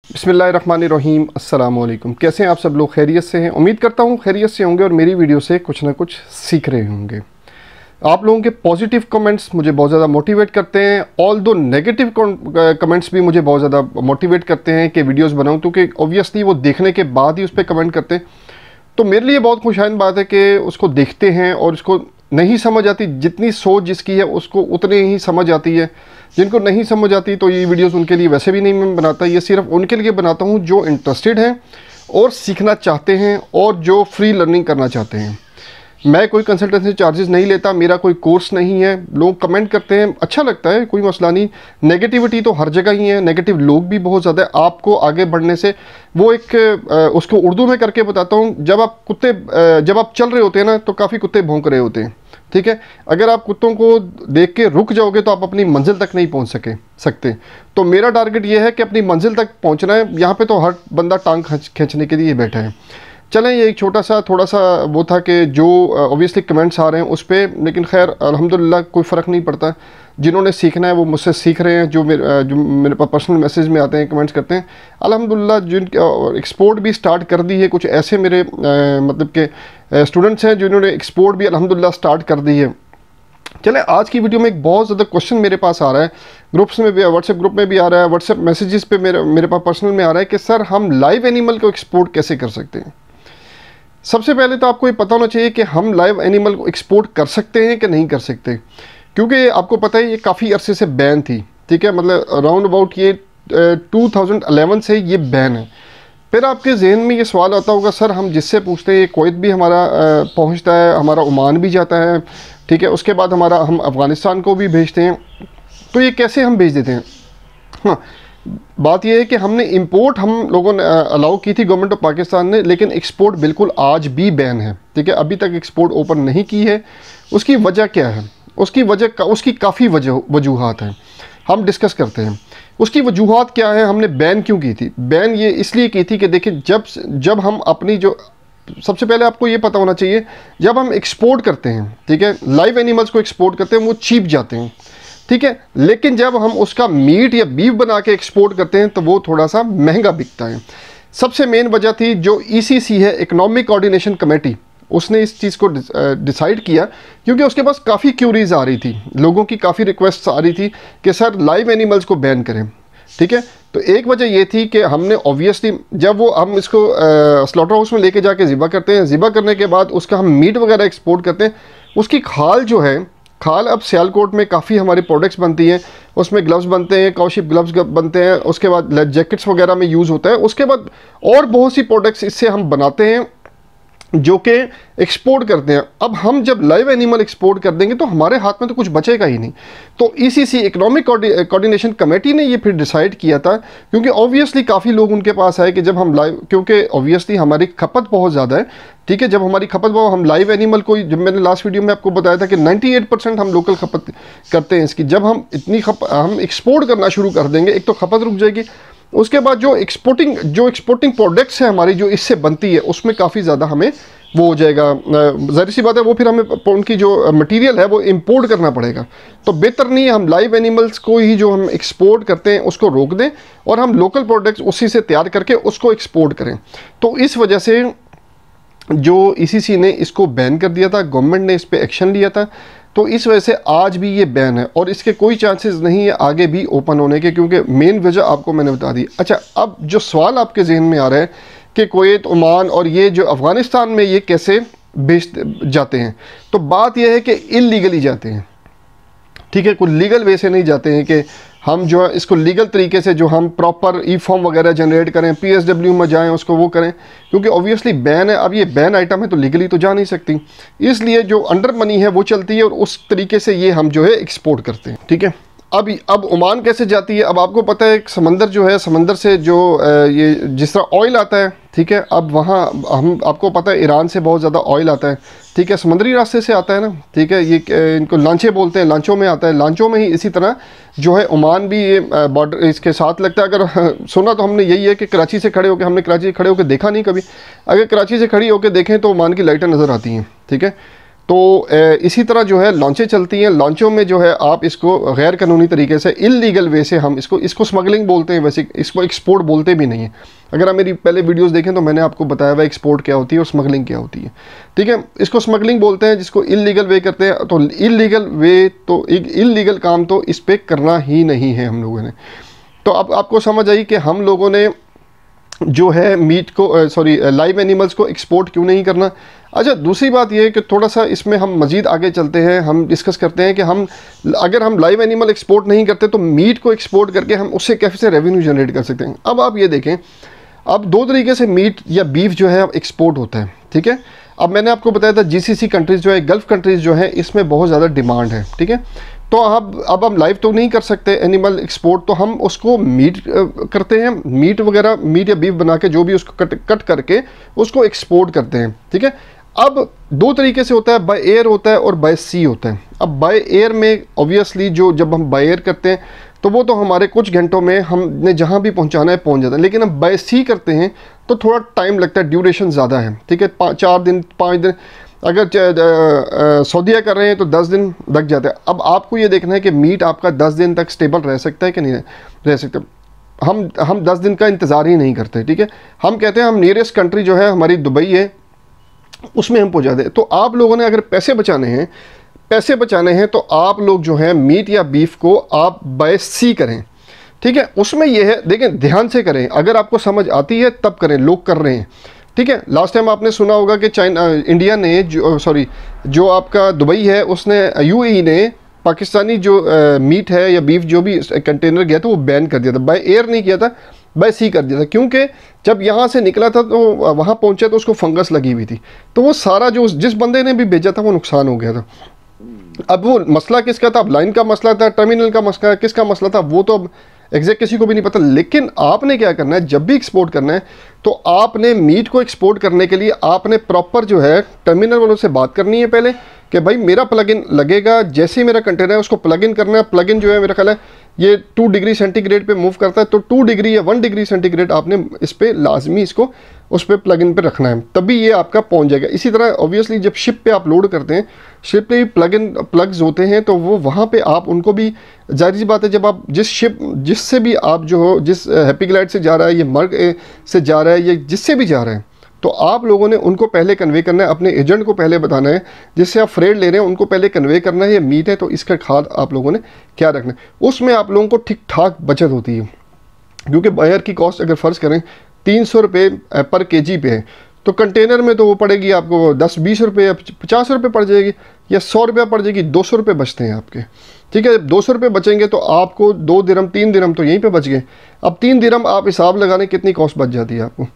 बिस्मिल्लाहिर्रहमानिर्रहीम। अस्सलाम वालेकुम। कैसे हैं आप सब लोग? खैरियत से हैं? उम्मीद करता हूँ खैरियत से होंगे और मेरी वीडियो से कुछ ना कुछ सीख रहे होंगे। आप लोगों के पॉजिटिव कमेंट्स मुझे बहुत ज़्यादा मोटिवेट करते हैं, ऑल दो नेगेटिव कमेंट्स भी मुझे बहुत ज़्यादा मोटिवेट करते हैं कि वीडियोस बनाऊं, क्योंकि ऑब्वियसली वो देखने के बाद ही उस पर कमेंट करते हैं। तो मेरे लिए बहुत खुशहाल बात है कि उसको देखते हैं और उसको नहीं समझ आती, जितनी सोच जिसकी है उसको उतनी ही समझ आती है। जिनको नहीं समझ आती तो ये वीडियोस उनके लिए वैसे भी नहीं मैं बनाता, ये सिर्फ उनके लिए बनाता हूँ जो इंटरेस्टेड हैं और सीखना चाहते हैं और जो फ्री लर्निंग करना चाहते हैं। मैं कोई कंसल्टेंसी चार्जेस नहीं लेता, मेरा कोई कोर्स नहीं है। लोग कमेंट करते हैं, अच्छा लगता है, कोई मसला नहीं। नेगेटिविटी तो हर जगह ही है, नेगेटिव लोग भी बहुत ज़्यादा है। आपको आगे बढ़ने से वो एक उसको उर्दू में करके बताता हूँ। जब आप चल रहे होते हैं ना तो काफ़ी कुत्ते भौंक रहे होते हैं, ठीक है। अगर आप कुत्तों को देख के रुक जाओगे तो आप अपनी मंजिल तक नहीं पहुँच सकते। तो मेरा टारगेट ये है कि अपनी मंजिल तक पहुँचना है। यहाँ पर तो हर बंदा टांग खींचने के लिए बैठा है। चलें, ये एक छोटा सा थोड़ा सा वो था कि जो ऑब्वियसली कमेंट्स आ रहे हैं उस पर, लेकिन खैर अल्हम्दुलिल्लाह कोई फ़र्क नहीं पड़ता। जिन्होंने सीखना है वो मुझसे सीख रहे हैं। जो मेरे पास पर्सनल मैसेज में आते हैं, कमेंट्स करते हैं, अल्हम्दुलिल्लाह जिन एक्सपोर्ट भी स्टार्ट कर दी है। कुछ ऐसे मेरे मतलब के स्टूडेंट्स हैं जिन्होंने एक्सपोर्ट भी अल्हम्दुलिल्लाह स्टार्ट कर दी है। चले, आज की वीडियो में एक बहुत ज़्यादा क्वेश्चन मेरे पास आ रहा है, ग्रुप्स में भी, व्हाट्सएप ग्रुप में भी आ रहा है, व्हाट्सएप मैसेजेस पे मेरे पास पर्सनल में आ रहा है कि सर हम लाइव एनिमल को एक्सपोर्ट कैसे कर सकते हैं। सबसे पहले तो आपको ये पता होना चाहिए कि हम लाइव एनिमल को एक्सपोर्ट कर सकते हैं कि नहीं कर सकते, क्योंकि आपको पता है ये काफ़ी अरसे से बैन थी, ठीक है। मतलब अराउंड अबाउट ये 2011 से ये बैन है। फिर आपके जहन में ये सवाल आता होगा, सर हम जिससे पूछते हैं, कुवैत भी हमारा पहुंचता है, हमारा ओमान भी जाता है, ठीक है, उसके बाद हम अफ़गानिस्तान को भी भेजते हैं, तो ये कैसे हम भेज देते हैं। हाँ, बात यह है कि हमने इंपोर्ट हम लोगों ने अलाउ की थी, गवर्नमेंट ऑफ पाकिस्तान ने, लेकिन एक्सपोर्ट बिल्कुल आज भी बैन है, ठीक है। अभी तक एक्सपोर्ट ओपन नहीं की है। उसकी वजह क्या है? उसकी काफ़ी वजूहात हैं, हम डिस्कस करते हैं। उसकी वजूहात क्या है, हमने बैन क्यों की थी? बैन ये इसलिए की थी कि देखिए, जब हम अपनी जो, सबसे पहले आपको ये पता होना चाहिए, जब हम एक्सपोर्ट करते हैं, ठीक है, लाइव एनिमल्स को एक्सपोर्ट करते हैं, वो चीप जाते हैं, ठीक है। लेकिन जब हम उसका मीट या बीफ बना के एक्सपोर्ट करते हैं तो वो थोड़ा सा महंगा बिकता है। सबसे मेन वजह थी जो ईसीसी है, इकोनॉमिक कोऑर्डिनेशन कमेटी, उसने इस चीज़ को डिसाइड किया, क्योंकि उसके पास काफ़ी क्यूरीज आ रही थी, लोगों की काफ़ी रिक्वेस्ट आ रही थी कि सर लाइव एनिमल्स को बैन करें, ठीक है। तो एक वजह ये थी कि हमने ऑब्वियसली जब हम इसको स्लॉटर हाउस में लेके जाके ज़िबा करते हैं, ज़िबा करने के बाद उसका हम मीट वगैरह एक्सपोर्ट करते हैं, उसकी खाल जो है, खाल अब सियालकोट में काफ़ी हमारी प्रोडक्ट्स बनती हैं, उसमें ग्लव्स बनते हैं, काउशिप ग्लव्स बनते हैं, उसके बाद जैकेट्स वगैरह में यूज़ होता है, उसके बाद और बहुत सी प्रोडक्ट्स इससे हम बनाते हैं जो कि एक्सपोर्ट करते हैं। अब हम जब लाइव एनिमल एक्सपोर्ट कर देंगे तो हमारे हाथ में तो कुछ बचेगा ही नहीं। तो ईसीसी, इकोनॉमिक कोऑर्डिनेशन कमेटी ने ये फिर डिसाइड किया था, क्योंकि ऑब्वियसली काफ़ी लोग उनके पास आए कि जब हम लाइव, क्योंकि ऑब्वियसली हमारी खपत बहुत ज़्यादा है, ठीक है। जब हमारी खपत बहुत, हम लाइव एनिमल को, जब मैंने लास्ट वीडियो में आपको बताया था कि 98% हम लोकल खपत करते हैं इसकी। जब हम हम एक्सपोर्ट करना शुरू कर देंगे, एक तो खपत रुक जाएगी, उसके बाद जो एक्सपोर्टिंग प्रोडक्ट्स है हमारी, जो इससे बनती है, उसमें काफ़ी ज़्यादा हमें वो हो जाएगा, ज़ाहिर सी बात है, वो फिर हमें उनकी जो मटेरियल है वो इंपोर्ट करना पड़ेगा। तो बेहतर नहीं है हम लाइव एनिमल्स को ही जो हम एक्सपोर्ट करते हैं उसको रोक दें और हम लोकल प्रोडक्ट्स उसी से तैयार करके उसको एक्सपोर्ट करें। तो इस वजह से जो ईसीसी ने इसको बैन कर दिया था, गवर्नमेंट ने इस पर एक्शन लिया था, तो इस वजह से आज भी ये बैन है और इसके कोई चांसेस नहीं है आगे भी ओपन होने के, क्योंकि मेन वजह आपको मैंने बता दी। अच्छा, अब जो सवाल आपके जहन में आ रहा है कि कुवैत, ओमान और ये जो अफ़गानिस्तान में ये कैसे बेच जाते हैं, तो बात यह है कि इल्लीगली जाते हैं, ठीक है। कोई लीगल वे से नहीं जाते हैं कि हम जो है इसको लीगल तरीके से, जो हम प्रॉपर ई फॉर्म वगैरह जनरेट करें, पीएसडब्ल्यू में जाएं, उसको वो करें, क्योंकि ऑब्वियसली बैन है। अब ये बैन आइटम है तो लीगली तो जा नहीं सकती, इसलिए जो अंडर मनी है वो चलती है और उस तरीके से ये हम जो है एक्सपोर्ट करते हैं, ठीक है। अब ओमान कैसे जाती है? अब आपको पता है समंदर जो है, समंदर से जो ये जिस तरह ऑयल आता है, ठीक है, अब वहाँ आपको पता है ईरान से बहुत ज़्यादा ऑयल आता है, ठीक है, समुद्री रास्ते से आता है ना, ठीक है। ये इनको लांचे बोलते हैं, लांचों में आता है, लांचों में ही इसी तरह जो है ओमान भी ये बॉर्डर इसके साथ लगता है। अगर सुना तो हमने यही है कि कराची से खड़े होकर, हमने कराची से खड़े होकर देखा नहीं कभी, अगर कराची से खड़ी होकर देखें तो ओमान की लाइटें नज़र आती हैं, ठीक है। तो इसी तरह जो है लॉन्चें चलती हैं, लॉन्चों में जो है आप इसको गैर कानूनी तरीके से इल्लीगल वे से हम इसको स्मगलिंग बोलते हैं, वैसे इसको एक्सपोर्ट बोलते भी नहीं है। अगर आप मेरी पहले वीडियोस देखें तो मैंने आपको बताया हुआ एक्सपोर्ट क्या होती है और स्मगलिंग क्या होती है, ठीक है। इसको स्मगलिंग बोलते हैं जिसको इल्लीगल वे करते हैं। तो इल्लीगल काम तो इस पर करना ही नहीं है हम लोगों ने। तो अब आपको समझ आई कि हम लोगों ने जो है मीट को लाइव एनिमल्स को एक्सपोर्ट क्यों नहीं करना। अच्छा, दूसरी बात यह है कि थोड़ा सा इसमें हम मज़ीद आगे चलते हैं, हम डिस्कस करते हैं कि अगर हम लाइव एनिमल एक्सपोर्ट नहीं करते तो मीट को एक्सपोर्ट करके हम उससे कैसे रेवेन्यू जनरेट कर सकते हैं। अब आप ये देखें, अब दो तरीके से मीट या बीफ जो है एक्सपोर्ट होता है, ठीक है। अब मैंने आपको बताया था जीसीसी कंट्रीज़ जो है, गल्फ़ कंट्रीज़ जो है, इसमें बहुत ज़्यादा डिमांड है, ठीक है। तो अब हम लाइव तो नहीं कर सकते एनिमल एक्सपोर्ट, तो हम उसको मीट करते हैं, मीट वगैरह, मीट या बीफ बना के जो भी उसको कट करके उसको एक्सपोर्ट करते हैं, ठीक है। अब दो तरीके से होता है, बाय एयर होता है और बाय सी होता है। अब बाय एयर में ऑब्वियसली जब हम बाय एयर करते हैं तो वो तो हमारे कुछ घंटों में हमने जहाँ भी पहुँचाना है पहुँच जाता है, लेकिन अब बाय सी करते हैं तो थोड़ा टाइम लगता है, ड्यूरेशन ज़्यादा है, ठीक है। 4 दिन 5 दिन, अगर सऊदीया कर रहे हैं तो 10 दिन लग जाते हैं। अब आपको ये देखना है कि मीट आपका 10 दिन तक स्टेबल रह सकता है कि नहीं रह सकता। हम 10 दिन का इंतज़ार ही नहीं करते, ठीक है। हम कहते हैं हम नियरेस्ट कंट्री जो है हमारी दुबई है, उसमें हम पहुँचा दें। तो आप लोगों ने अगर पैसे बचाने हैं तो आप लोग जो है मीट या बीफ को आप बाय सी करें, ठीक है। उसमें यह है, देखें ध्यान से करें, अगर आपको समझ आती है तब करें, लोग कर रहे हैं, ठीक है। लास्ट टाइम आपने सुना होगा कि इंडिया ने जो आपका दुबई है, उसने यूएई ने पाकिस्तानी जो मीट है या बीफ जो भी कंटेनर गया था वो बैन कर दिया था, बाय एयर नहीं किया था, बाय सी कर दिया था, क्योंकि जब यहाँ से निकला था तो वहाँ पहुँचा तो उसको फंगस लगी हुई थी, तो वो सारा जो जिस बंदे ने भी भेजा था वो नुकसान हो गया था। अब वो मसला किसका था, अब लाइन का मसला था, टर्मिनल का मसला, किसका मसला था, वो तो अब एग्जैक्ट किसी को भी नहीं पता। लेकिन आपने क्या करना है, जब भी एक्सपोर्ट करना है तो आपने मीट को एक्सपोर्ट करने के लिए आपने प्रॉपर जो है टर्मिनल वालों से बात करनी है पहले कि भाई मेरा प्लगइन लगेगा, जैसे ही मेरा कंटेनर है उसको प्लग इन करना है। प्लगइन जो है मेरा ख्याल है ये 2 डिग्री सेंटीग्रेड पे मूव करता है, तो 2 डिग्री या 1 डिग्री सेंटीग्रेड आपने इस पर लाजमी इसको उस पर प्लग इन पर रखना है, तभी ये आपका पहुंच जाएगा। इसी तरह ऑब्वियसली जब शिप पे आप लोड करते हैं, शिप पे भी प्लग्स होते हैं, तो वो वहाँ पे आप उनको भी, जाहिर सी बात है, जब आप जिससे भी आप जो हो, जिस हैप्पी ग्लाइड से जा रहा है, ये मर्ग से जा रहा है, ये जिससे भी जा रहे हैं, तो आप लोगों ने उनको पहले कन्वे करना है, अपने एजेंट को पहले बताना है, जिससे आप फ्रेड ले रहे हैं उनको पहले कन्वे करना है, ये मीट है तो इसका खाद आप लोगों ने क्या रखना है। उसमें आप लोगों को ठीक ठाक बचत होती है, क्योंकि बायर की कॉस्ट अगर फ़र्ज़ करें 300 रुपये पर केजी पे है, तो कंटेनर में तो वो पड़ेगी आपको 10-20 रुपये या 50 रुपये पड़ जाएगी, या 100 रुपये पड़ जाएगी, 200 रुपये बचते हैं आपके, ठीक है। 200 रुपये बचेंगे तो आपको 2 दिरहम 3 दिरहम तो यहीं पे बच गए। अब 3 दिरहम आप हिसाब लगाने कितनी कॉस्ट बच जाती है आपको।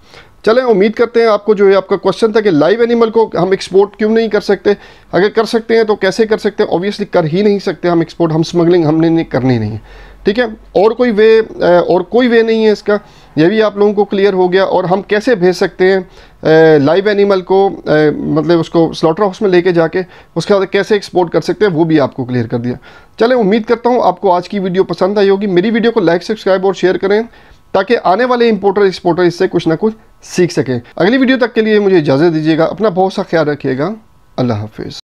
चलें, उम्मीद करते हैं आपको जो है आपका क्वेश्चन था कि लाइव एनिमल को हम एक्सपोर्ट क्यों नहीं कर सकते, अगर कर सकते हैं तो कैसे कर सकते हैं। ऑब्वियसली कर ही नहीं सकते हम एक्सपोर्ट, हम स्मगलिंग हमने करनी नहीं है, ठीक है। और कोई वे नहीं है इसका, यह भी आप लोगों को क्लियर हो गया। और हम कैसे भेज सकते हैं लाइव एनिमल को, मतलब उसको स्लॉटर हाउस में लेके जाके उसके बाद कैसे एक्सपोर्ट कर सकते हैं, वो भी आपको क्लियर कर दिया। चलें, उम्मीद करता हूँ आपको आज की वीडियो पसंद आई होगी। मेरी वीडियो को लाइक, सब्सक्राइब और शेयर करें ताकि आने वाले इंपोर्टर एक्सपोर्टर इससे कुछ ना कुछ सीख सकें। अगली वीडियो तक के लिए मुझे इजाज़त दीजिएगा। अपना बहुत सा ख्याल रखिएगा। अल्लाह हाफिज़।